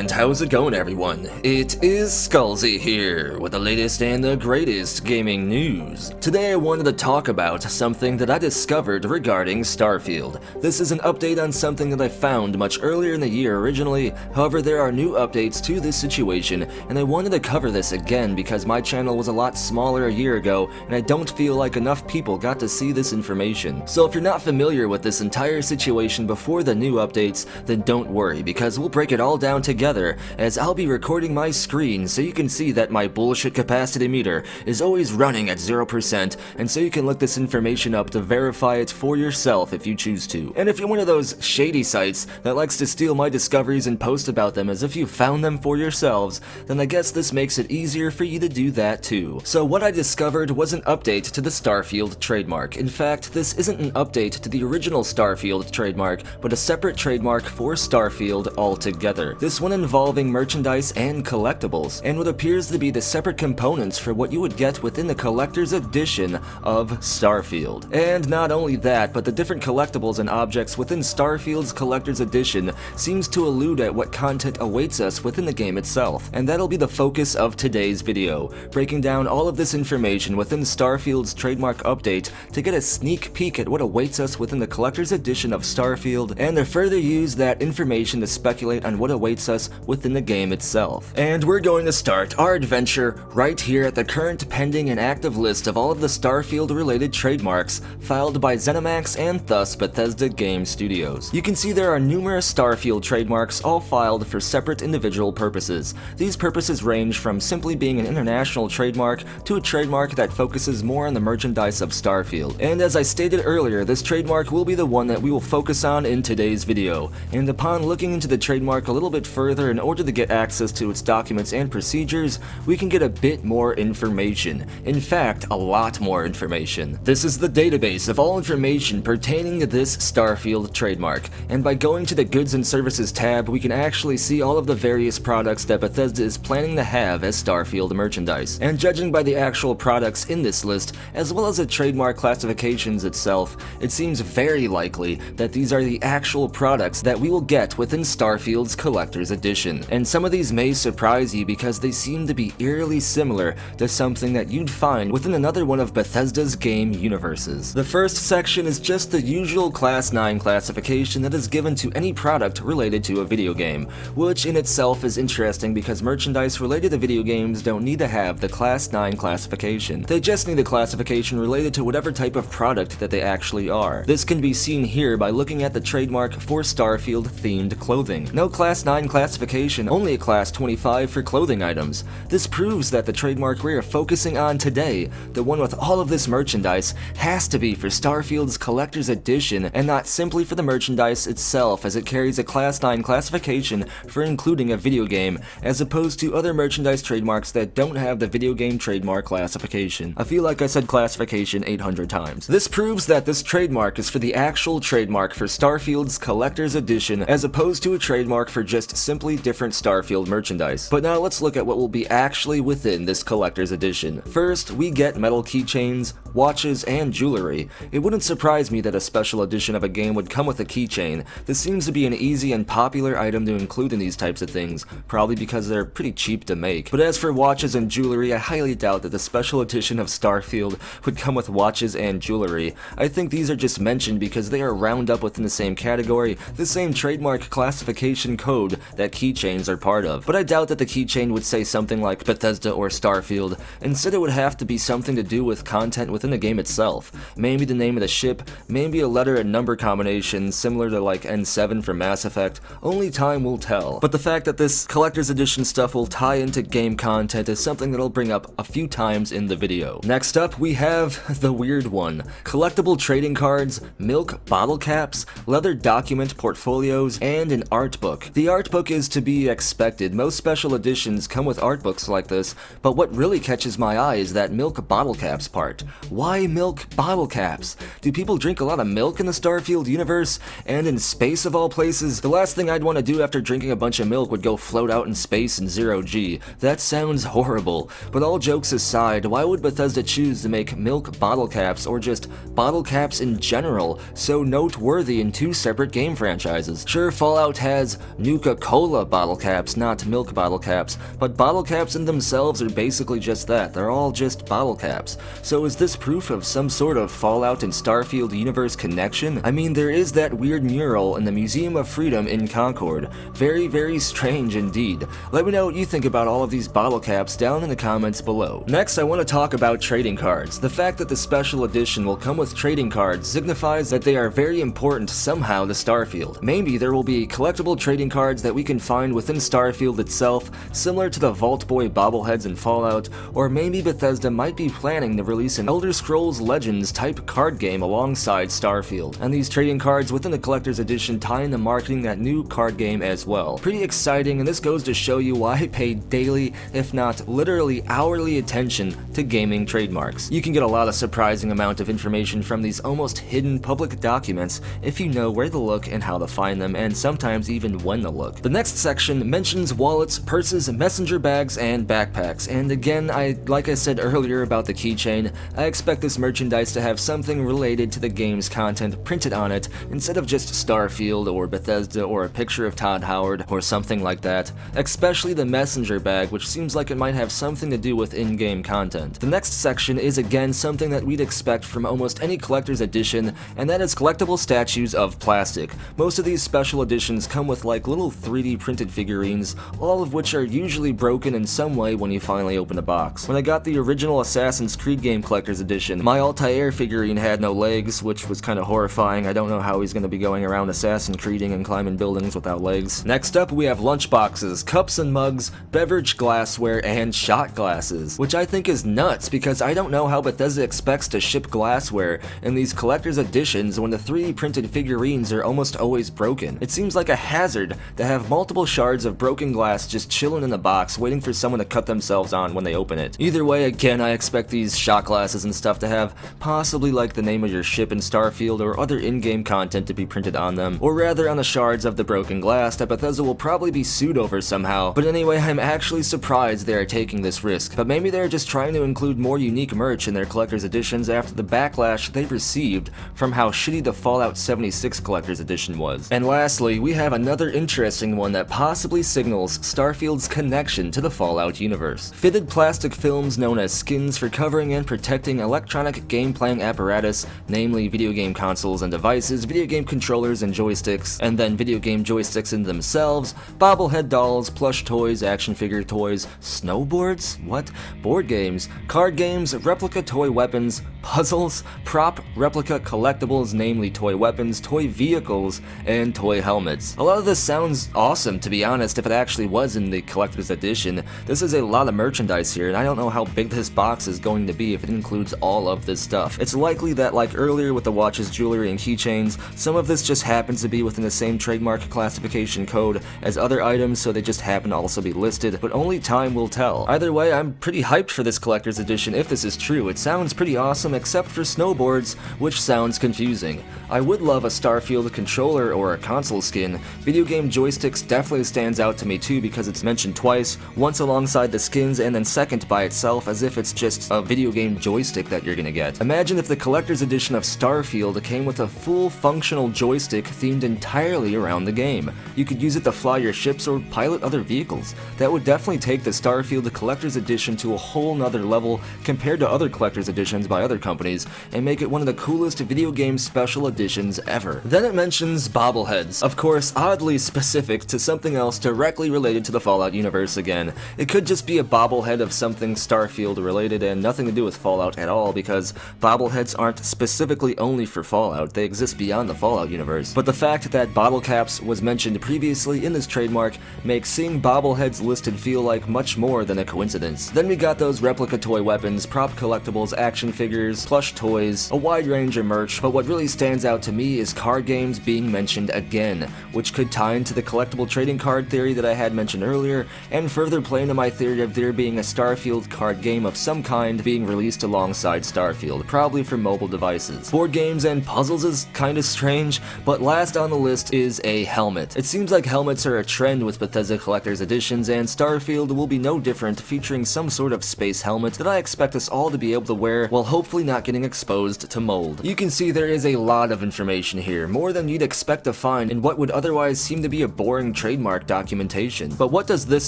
And how's it going, everyone? It is Skullzi here with the latest and the greatest gaming news. Today I wanted to talk about something that I discovered regarding Starfield. This is an update on something that I found much earlier in the year originally, however there are new updates to this situation, and I wanted to cover this again because my channel was a lot smaller a year ago, and I don't feel like enough people got to see this information. So if you're not familiar with this entire situation before the new updates, then don't worry, because we'll break it all down together, as I'll be recording my screen so you can see that my bullshit capacity meter is always running at 0%, and so you can look this information up to verify it for yourself if you choose to. And if you're one of those shady sites that likes to steal my discoveries and post about them as if you found them for yourselves, then I guess this makes it easier for you to do that too. So what I discovered was an update to the Starfield trademark. In fact, this isn't an update to the original Starfield trademark, but a separate trademark for Starfield altogether. This one involving merchandise and collectibles, and what appears to be the separate components for what you would get within the collector's edition of Starfield. And not only that, but the different collectibles and objects within Starfield's collector's edition seems to allude at what content awaits us within the game itself. And that'll be the focus of today's video, breaking down all of this information within Starfield's trademark update to get a sneak peek at what awaits us within the collector's edition of Starfield, and to further use that information to speculate on what awaits us within the game itself. And we're going to start our adventure right here at the current pending and active list of all of the Starfield related trademarks filed by ZeniMax and thus Bethesda Game Studios. You can see there are numerous Starfield trademarks all filed for separate individual purposes. These purposes range from simply being an international trademark to a trademark that focuses more on the merchandise of Starfield. And as I stated earlier, this trademark will be the one that we will focus on in today's video. And upon looking into the trademark a little bit further in order to get access to its documents and procedures, we can get a bit more information. In fact, a lot more information. This is the database of all information pertaining to this Starfield trademark, and by going to the Goods and Services tab, we can actually see all of the various products that Bethesda is planning to have as Starfield merchandise. And judging by the actual products in this list, as well as the trademark classifications itself, it seems very likely that these are the actual products that we will get within Starfield's Collector's Edition. And some of these may surprise you because they seem to be eerily similar to something that you'd find within another one of Bethesda's game universes. The first section is just the usual Class 9 classification that is given to any product related to a video game, which in itself is interesting because merchandise related to video games don't need to have the Class 9 classification. They just need a classification related to whatever type of product that they actually are. This can be seen here by looking at the trademark for Starfield themed clothing. No Class 9 classification, only a Class 25 for clothing items. This proves that the trademark we are focusing on today, the one with all of this merchandise, has to be for Starfield's Collector's Edition and not simply for the merchandise itself, as it carries a Class 9 classification for including a video game, as opposed to other merchandise trademarks that don't have the video game trademark classification. I feel like I said classification 800 times. This proves that this trademark is for the actual trademark for Starfield's Collector's Edition, as opposed to a trademark for just simply different Starfield merchandise. But now let's look at what will be actually within this Collector's Edition. First, we get metal keychains, watches, and jewelry. It wouldn't surprise me that a special edition of a game would come with a keychain. This seems to be an easy and popular item to include in these types of things, probably because they're pretty cheap to make. But as for watches and jewelry, I highly doubt that the special edition of Starfield would come with watches and jewelry. I think these are just mentioned because they are round up within the same category, the same trademark classification code that keychains are part of. But I doubt that the keychain would say something like Bethesda or Starfield. Instead, it would have to be something to do with content within the game itself. Maybe the name of the ship, maybe a letter and number combination similar to like N7 from Mass Effect. Only time will tell. But the fact that this Collector's Edition stuff will tie into game content is something that I'll bring up a few times in the video. Next up, we have the weird one. Collectible trading cards, milk bottle caps, leather document portfolios, and an art book. The art book is to be expected. Most special editions come with art books like this, but what really catches my eye is that milk bottle caps part. Why milk bottle caps? Do people drink a lot of milk in the Starfield universe? And in space of all places? The last thing I'd want to do after drinking a bunch of milk would go float out in space in 0G. That sounds horrible. But all jokes aside, why would Bethesda choose to make milk bottle caps, or just bottle caps in general, so noteworthy in two separate game franchises? Sure, Fallout has Nuka-Cola tequila bottle caps, not milk bottle caps, but bottle caps in themselves are basically just that. They're all just bottle caps. So is this proof of some sort of Fallout and Starfield universe connection? I mean, there is that weird mural in the Museum of Freedom in Concord. Very, very strange indeed. Let me know what you think about all of these bottle caps down in the comments below. Next, I want to talk about trading cards. The fact that the special edition will come with trading cards signifies that they are very important somehow to Starfield. Maybe there will be collectible trading cards that we can find within Starfield itself, similar to the Vault Boy bobbleheads in Fallout, or maybe Bethesda might be planning to release an Elder Scrolls Legends type card game alongside Starfield, and these trading cards within the collector's edition tie into marketing that new card game as well. Pretty exciting, and this goes to show you why I pay daily, if not literally hourly attention to gaming trademarks. You can get a lot of surprising amount of information from these almost hidden public documents if you know where to look and how to find them, and sometimes even when to look. The next section mentions wallets, purses, messenger bags, and backpacks, and again, like I said earlier about the keychain, I expect this merchandise to have something related to the game's content printed on it, instead of just Starfield or Bethesda or a picture of Todd Howard or something like that, especially the messenger bag, which seems like it might have something to do with in-game content. The next section is again something that we'd expect from almost any collector's edition, and that is collectible statues of plastic. Most of these special editions come with like little 3D printed figurines, all of which are usually broken in some way when you finally open a box. When I got the original Assassin's Creed game collector's edition, my Altair figurine had no legs, which was kind of horrifying. I don't know how he's going to be going around Assassin Creeding and climbing buildings without legs. Next up, we have lunchboxes, cups and mugs, beverage glassware, and shot glasses, which I think is nuts because I don't know how Bethesda expects to ship glassware in these collector's editions when the 3D printed figurines are almost always broken. It seems like a hazard to have multiple shards of broken glass just chilling in the box waiting for someone to cut themselves on when they open it. Either way, again, I expect these shot glasses and stuff to have possibly like the name of your ship in Starfield or other in-game content to be printed on them, or rather on the shards of the broken glass that Bethesda will probably be sued over somehow. But anyway, I'm actually surprised they are taking this risk, but maybe they're just trying to include more unique merch in their collector's editions after the backlash they received from how shitty the Fallout 76 collector's edition was. And lastly, we have another interesting one that possibly signals Starfield's connection to the Fallout universe. Fitted plastic films known as skins for covering and protecting electronic game playing apparatus, namely video game consoles and devices, video game controllers and joysticks, and then video game joysticks in themselves, bobblehead dolls, plush toys, action figure toys, snowboards? What? Board games, card games, replica toy weapons, puzzles, prop replica collectibles, namely toy weapons, toy vehicles, and toy helmets. A lot of this sounds awesome, to be honest, if it actually was in the collector's edition. This is a lot of merchandise here, and I don't know how big this box is going to be if it includes all of this stuff. It's likely that, like earlier with the watches, jewelry, and keychains, some of this just happens to be within the same trademark classification code as other items, so they just happen to also be listed, but only time will tell. Either way, I'm pretty hyped for this collector's edition if this is true. It sounds pretty awesome, except for snowboards, which sounds confusing. I would love a Starfield controller or a console skin. Video game joysticks definitely stands out to me too because it's mentioned twice, once alongside the skins and then second by itself as if it's just a video game joystick that you're gonna get. Imagine if the collector's edition of Starfield came with a full functional joystick themed entirely around the game. You could use it to fly your ships or pilot other vehicles. That would definitely take the Starfield collector's edition to a whole nother level compared to other collector's editions by other companies, and make it one of the coolest video game special editions ever. Then it mentions bobbleheads, of course oddly specific to something else directly related to the Fallout universe again. It could just be a bobblehead of something Starfield related and nothing to do with Fallout at all, because bobbleheads aren't specifically only for Fallout, they exist beyond the Fallout universe. But the fact that bottle caps was mentioned previously in this trademark makes seeing bobbleheads listed feel like much more than a coincidence. Then we got those replica toy weapons, prop collectibles, action figures, plush toys, a wide range of merch, but what really stands out to me is card games being mentioned again, which could tie into the collectible trading card theory that I had mentioned earlier, and further play into my theory of there being a Starfield card game of some kind being released alongside Starfield, probably for mobile devices. Board games and puzzles is kinda strange, but last on the list is a helmet. It seems like helmets are a trend with Bethesda collector's editions, and Starfield will be no different, featuring some sort of space helmet that I expect us all to be able to wear while hopefully not getting exposed to mold. You can see there is a lot of information here, more than you'd expect to find in what would otherwise seem to be a boring trademark documentation. But what does this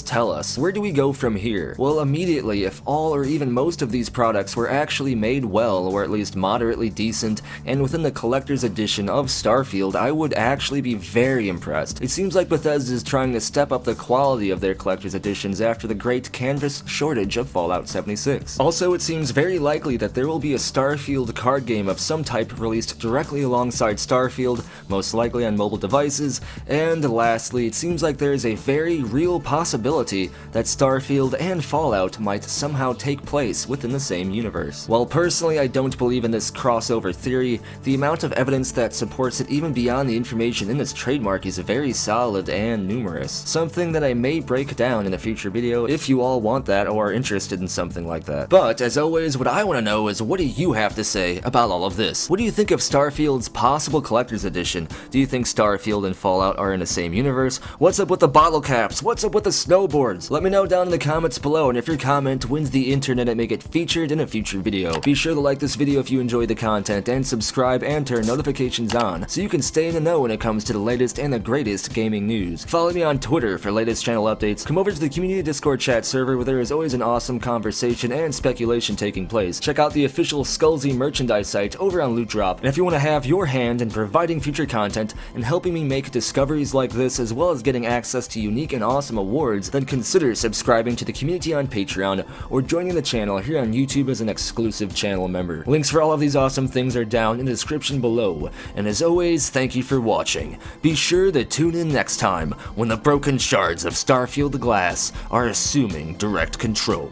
tell us? Where do we go from here? Well, immediately, if all or even most of these products were actually made well, or at least moderately decent, and within the collector's edition of Starfield, I would actually be very impressed. It seems like Bethesda is trying to step up the quality of their collector's editions after the great canvas shortage of Fallout 76. Also, it seems very likely that there will be a Starfield card game of some type released directly alongside Starfield, most likely on mobile devices, and lastly, it seems like there is a very real possibility that Starfield and Fallout might somehow take place within the same universe. While personally I don't believe in this crossover theory, the amount of evidence that supports it even beyond the information in this trademark is very solid and numerous. Something that I may break down in a future video if you all want that or are interested in something like that. But as always, what I want to know is, what do you have to say about all of this? What do you think of Starfield's possible collector's edition? Do you think Starfield and Fallout are in the same universe? What's up with the bottle caps? What's up with the snowboards? Let me know down in the comments below, and if your comment wins the internet and may get featured in a future video. Be sure to like this video if you enjoy the content, and subscribe and turn notifications on so you can stay in the know when it comes to the latest and the greatest gaming news. Follow me on Twitter for latest channel updates. Come over to the community Discord chat server where there is always an awesome conversation and speculation taking place. Check out the official Skullzi merchandise site over on Loot Drop, and if you want to have your hand in providing future content and helping me make discoveries like this, as well as getting access to unique and awesome awards, then consider subscribing to the community on Patreon or joining the channel here on YouTube as an exclusive channel member. Links for all of these awesome things are down in the description below, and as always, thank you for watching. Be sure to tune in next time when the broken shards of Starfield glass are assuming direct control.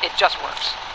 It just works.